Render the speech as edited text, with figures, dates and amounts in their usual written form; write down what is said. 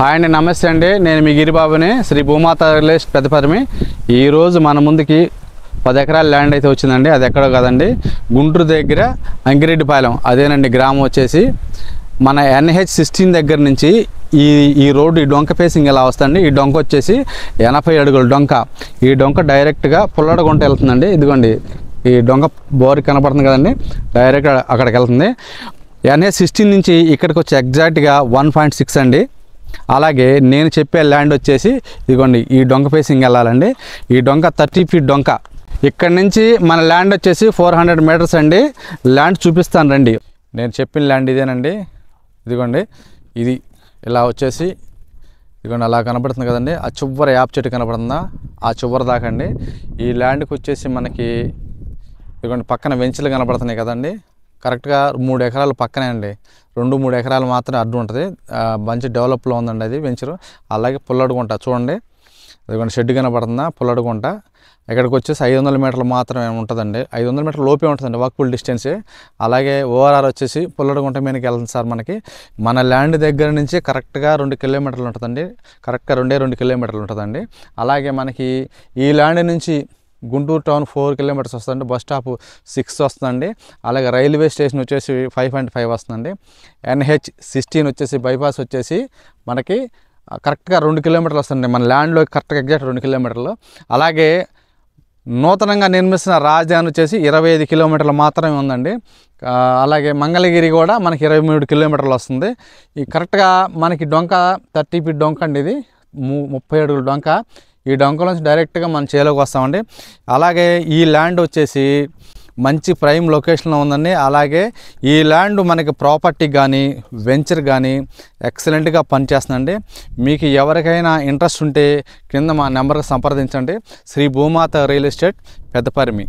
Hi అండి, నమస్తే అండి. నేను మీ గిరిబాబుని, శ్రీ భూమాత రియల్ ఎస్టేట్ పెద్దపరిమి. ఈరోజు మన ముందుకి 10 ఎకరాల ల్యాండ్ అయితే వచ్చిందండి. అది ఎక్కడో కదండి, గుంటూరు దగ్గర అంకిరెడ్డిపాలెం అదేనండి. గ్రామం వచ్చేసి మన NH16 దగ్గర నుంచి ఈ రోడ్డు, ఈ డొంక ఫేసింగ్ ఇలా వస్తుంది. ఈ డొంక వచ్చేసి 80 అడుగుల డొంక. ఈ డొంక డైరెక్ట్గా పుల్లడగుంట వెళ్తుందండి. ఇదిగోండి ఈ డొంక బోర్ కనపడుతుంది కదండి, డైరెక్ట్ అక్కడికి వెళ్తుంది. NH16 నుంచి ఇక్కడికి వచ్చి ఎగ్జాక్ట్గా 1.6 అండి. అలాగే నేను చెప్పే ల్యాండ్ వచ్చేసి ఇదిగోండి ఈ డొంక ఫేసింగ్ వెళ్ళాలండి. ఈ డొంక 30 ఫీట్ డొంక. ఇక్కడ నుంచి మన ల్యాండ్ వచ్చేసి 400 మీటర్స్ అండి. ల్యాండ్ చూపిస్తాను రండి. నేను చెప్పిన ల్యాండ్ ఇదేనండి. ఇదిగోండి ఇది ఇలా వచ్చేసి ఇదిగోండి అలా కనపడుతుంది కదండి. ఆ చివరి యాప్ చెట్టు కనపడుతుందా, ఆ చివరి దాకా అండి. ఈ ల్యాండ్కి వచ్చేసి మనకి ఇదిగోండి పక్కన వెంచులు కనపడుతున్నాయి కదండి. కరెక్ట్గా 3 ఎకరాలు పక్కనే అండి. 2-3 ఎకరాలు మాత్రమే అడ్డు ఉంటుంది. మంచి డెవలప్లో ఉందండి అది వెంచరు. అలాగే పుల్లడుగుంట చూడండి, ఇదిగోండి షెడ్ కనపడుతుందా, పుల్లడుగుంట. ఇక్కడికి వచ్చేసి 500 మీటర్లు మాత్రమే ఉంటుందండి. 500 మీటర్ల లోపే ఉంటుందండి వాకబుల్ డిస్టెన్సే. అలాగే ఓఆర్ఆర్ వచ్చేసి పుల్లడుగుంట మీదకి వెళ్తుంది సార్. మన ల్యాండ్ దగ్గర నుంచి కరెక్ట్గా 2 కిలోమీటర్లు ఉంటుందండి. కరెక్ట్గా 2 కిలోమీటర్లు ఉంటుందండి. అలాగే మనకి ఈ ల్యాండ్ నుంచి గుంటూరు టౌన్ 4 కిలోమీటర్స్ వస్తుందండి. బస్ స్టాప్ 6 వస్తుందండి. అలాగే రైల్వే స్టేషన్ వచ్చేసి 5.5 వస్తుందండి. NH16 వచ్చేసి బైపాస్ వచ్చేసి మనకి కరెక్ట్గా 2 కిలోమీటర్లు వస్తుంది. మన ల్యాండ్లో కరెక్ట్గా ఎగ్జాక్ట్ 2 కిలోమీటర్లు. అలాగే నూతనంగా నిర్మిస్తున్న రాజధాని వచ్చేసి 25 కిలోమీటర్లు మాత్రమే ఉందండి. అలాగే మంగళగిరి కూడా మనకి 23 కిలోమీటర్లు వస్తుంది. ఈ కరెక్ట్గా మనకి డొంక 30 ఫీట్ డొంక అండి. ఇది 30 అడుగుల డొంక. ఈ డొంకలోంచి డైరెక్ట్గా మనం చేలోకి వస్తామండి. అలాగే ఈ ల్యాండ్ వచ్చేసి మంచి ప్రైమ్ లొకేషన్లో ఉందండి. అలాగే ఈ ల్యాండ్ మనకి ప్రాపర్టీ కానీ వెంచర్ కానీ ఎక్సలెంట్గా పనిచేస్తుందండి. మీకు ఎవరికైనా ఇంట్రెస్ట్ ఉంటే కింద మా నెంబర్కి సంప్రదించండి. శ్రీ భూమాత రియల్ ఎస్టేట్ పెద్దపరిమి.